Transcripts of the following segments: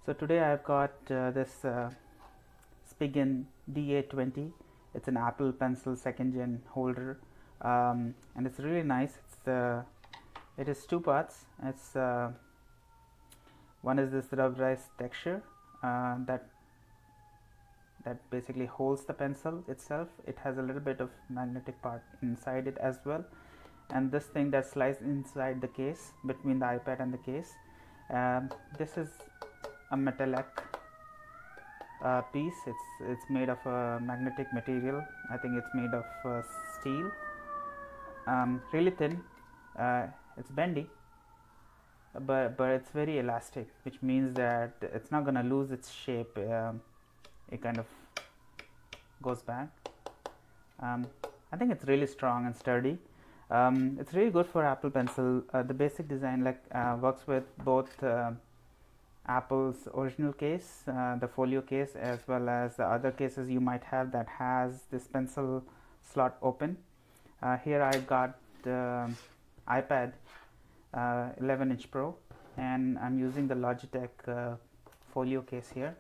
So today I've got this Spigen DA20. It's an Apple Pencil second gen holder, and it's really nice. It is two parts. It's one is this rubberized texture that basically holds the pencil itself. It has a little bit of magnetic part inside it as well, and this thing that slides inside the case between the iPad and the case. This is a metallic piece. It's made of a magnetic material. I think it's made of steel. Really thin. It's bendy, but it's very elastic, which means that it's not gonna lose its shape. It kind of goes back. I think it's really strong and sturdy. It's really good for Apple Pencil. The basic design works with both Apple's original case, the folio case, as well as the other cases you might have that has this pencil slot open. Here I got the iPad 11-inch Pro, and I'm using the Logitech folio case here.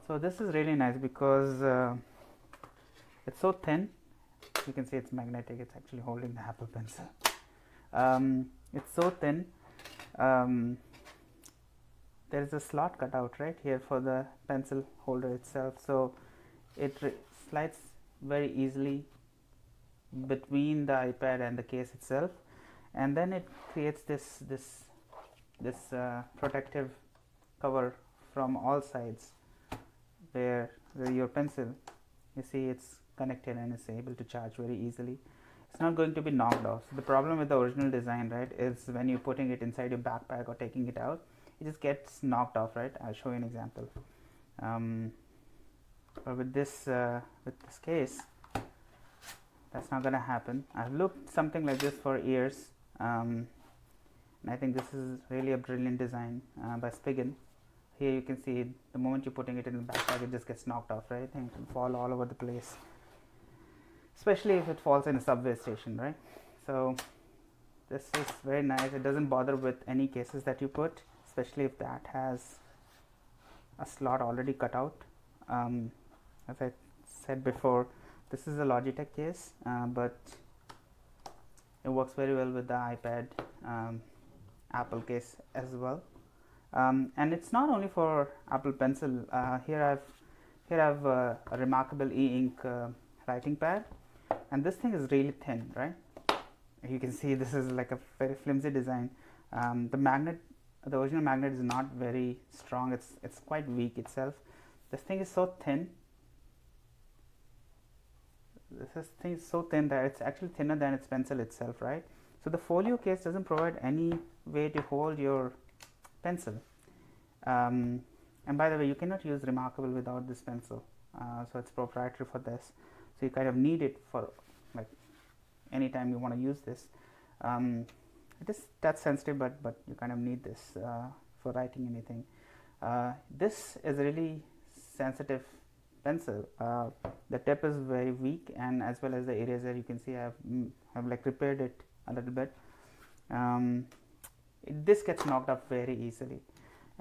So this is really nice because it's so thin. You can see it's magnetic. It's actually holding the Apple Pencil. It's so thin. There is a slot cut out right here for the pencil holder itself, so it slides very easily between the iPad and the case itself, and then it creates this protective cover from all sides where your pencil, you see, it's connected and it's able to charge very easily. It's not going to be knocked off. So the problem with the original design, right, is when you're putting it inside your backpack or taking it out, it just gets knocked off, right? I'll show you an example. But with this case, that's not going to happen. I've looked something like this for years, and I think this is really a brilliant design by Spigen. Here you can see the moment you're putting it in the backpack, it just gets knocked off, right? And it can fall all over the place, especially if it falls in a subway station, right? So this is very nice. It doesn't bother with any cases that you put, especially if that has a slot already cut out. As I said before, this is a Logitech case, but it works very well with the iPad Apple case as well. And it's not only for Apple Pencil. Here I've a remarkable e-ink writing pad, and this thing is really thin, right? You can see this is like a very flimsy design. The original magnet is not very strong. It's quite weak itself. This thing is so thin. This thing is so thin that it's actually thinner than its pencil itself, right? So the folio case doesn't provide any way to hold your pencil. And by the way, you cannot use Remarkable without this pencil. So it's proprietary for this. So you kind of need it for like anytime you want to use this. It is touch sensitive, but you kind of need this for writing anything. This is a really sensitive pencil. The tip is very weak, and as well as the eraser, you can see I've like repaired it a little bit. This gets knocked off very easily,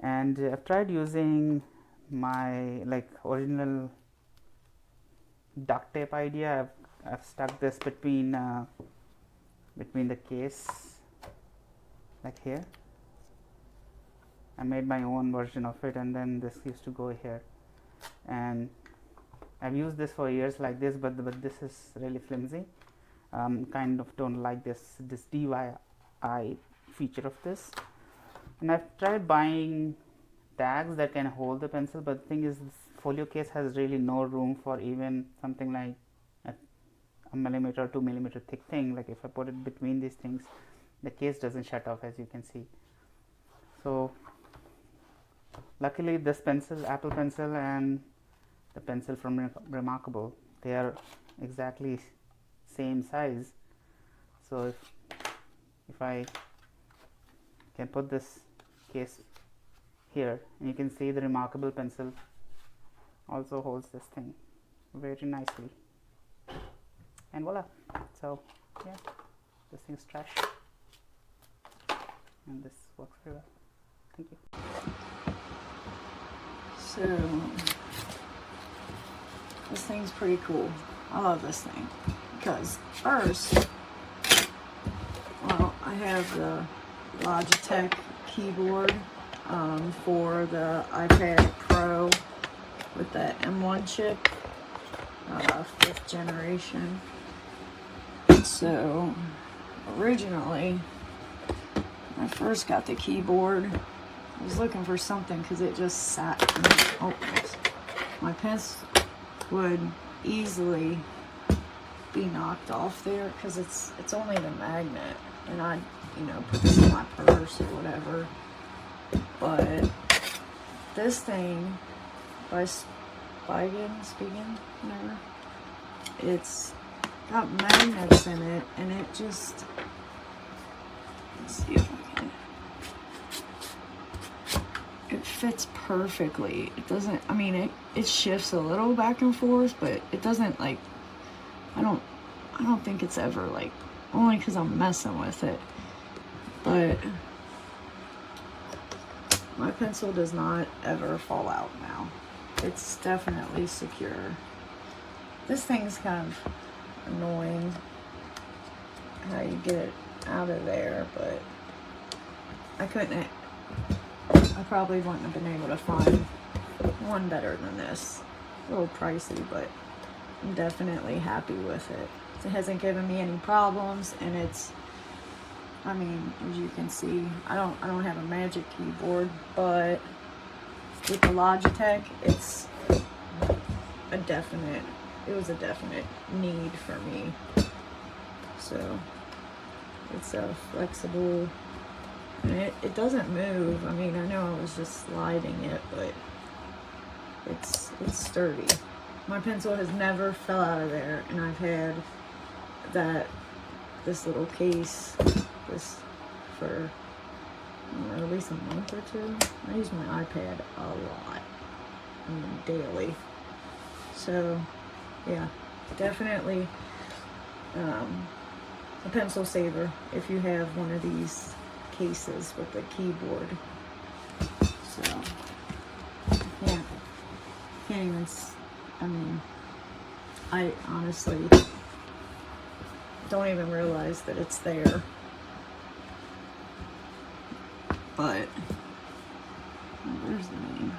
and I've tried using my original duct tape idea. I've stuck this between the case, like here. I made my own version of it, and then this used to go here, and I've used this for years like this, but this is really flimsy. Kind of don't like this DIY feature of this, and I've tried buying tags that can hold the pencil, but the thing is, this folio case has really no room for even something like a millimeter or 2 millimeter thick thing. Like if I put it between these things, the case doesn't shut off, as you can see. So luckily this pencil, Apple Pencil, and the pencil from Remarkable, they are exactly same size. So if I can put this case here, and you can see the Remarkable pencil also holds this thing very nicely, and voila. So yeah, this thing's trash, and this works very well. Thank you. So this thing's pretty cool. I love this thing because first, well, I have the Logitech keyboard for the iPad Pro with that M1 chip, 5th generation. So originally, when I first got the keyboard, I was looking for something because it just sat. Oh, my pencil would easily be knocked off there because it's only the magnet, and I put this in my purse or whatever. But this thing by Spigen, whatever, it's got magnets in it, and it just, let's see if I can, it fits perfectly. It doesn't, I mean, it shifts a little back and forth, but it doesn't, like, I don't think it's ever, like, only because I'm messing with it. But my pencil does not ever fall out now. It's definitely secure. This thing's kind of annoying how you get it out of there, but I probably wouldn't have been able to find one better than this. A little pricey, but I'm definitely happy with it. It hasn't given me any problems, and it's, I mean, as you can see, I don't have a magic keyboard, but with the Logitech, it was a definite need for me. So it's flexible, and it doesn't move. I mean, I know I was just sliding it, but it's sturdy. My pencil has never fell out of there, and I've had this little case for at least a month or two. I use my iPad a lot, I mean, daily. So yeah, definitely a pencil saver if you have one of these cases with the keyboard. So yeah, can't even, I mean, I honestly don't even realize that it's there. But where's the name?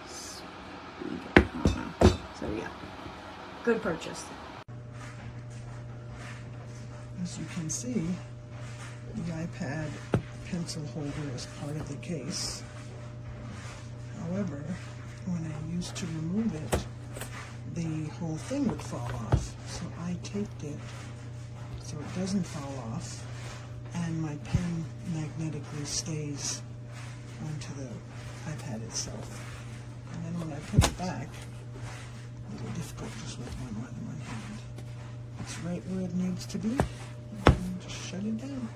Spigen, I don't know. So yeah, good purchase. As you can see, the iPad pencil holder is part of the case. However, when I used to remove it, the whole thing would fall off. So I taped it so it doesn't fall off, and my pen magnetically stays onto the iPad itself. And then when I put it back, a little difficult just with one hand. It's right where it needs to be, and just shut it down.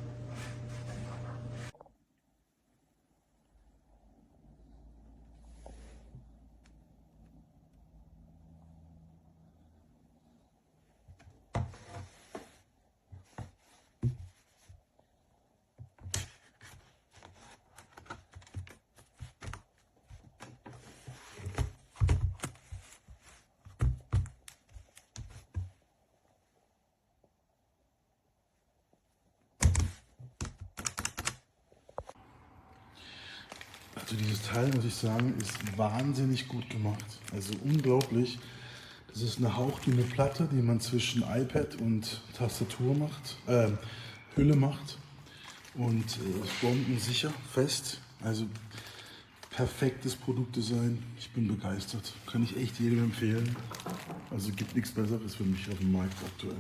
Also dieses Teil, muss ich sagen, ist wahnsinnig gut gemacht. Also unglaublich. Das ist eine hauchdünne Platte, die man zwischen iPad und Tastatur macht, Hülle macht. Und bombensicher, fest. Also perfektes Produktdesign. Ich bin begeistert. Kann ich echt jedem empfehlen. Also gibt nichts Besseres für mich auf dem Markt aktuell.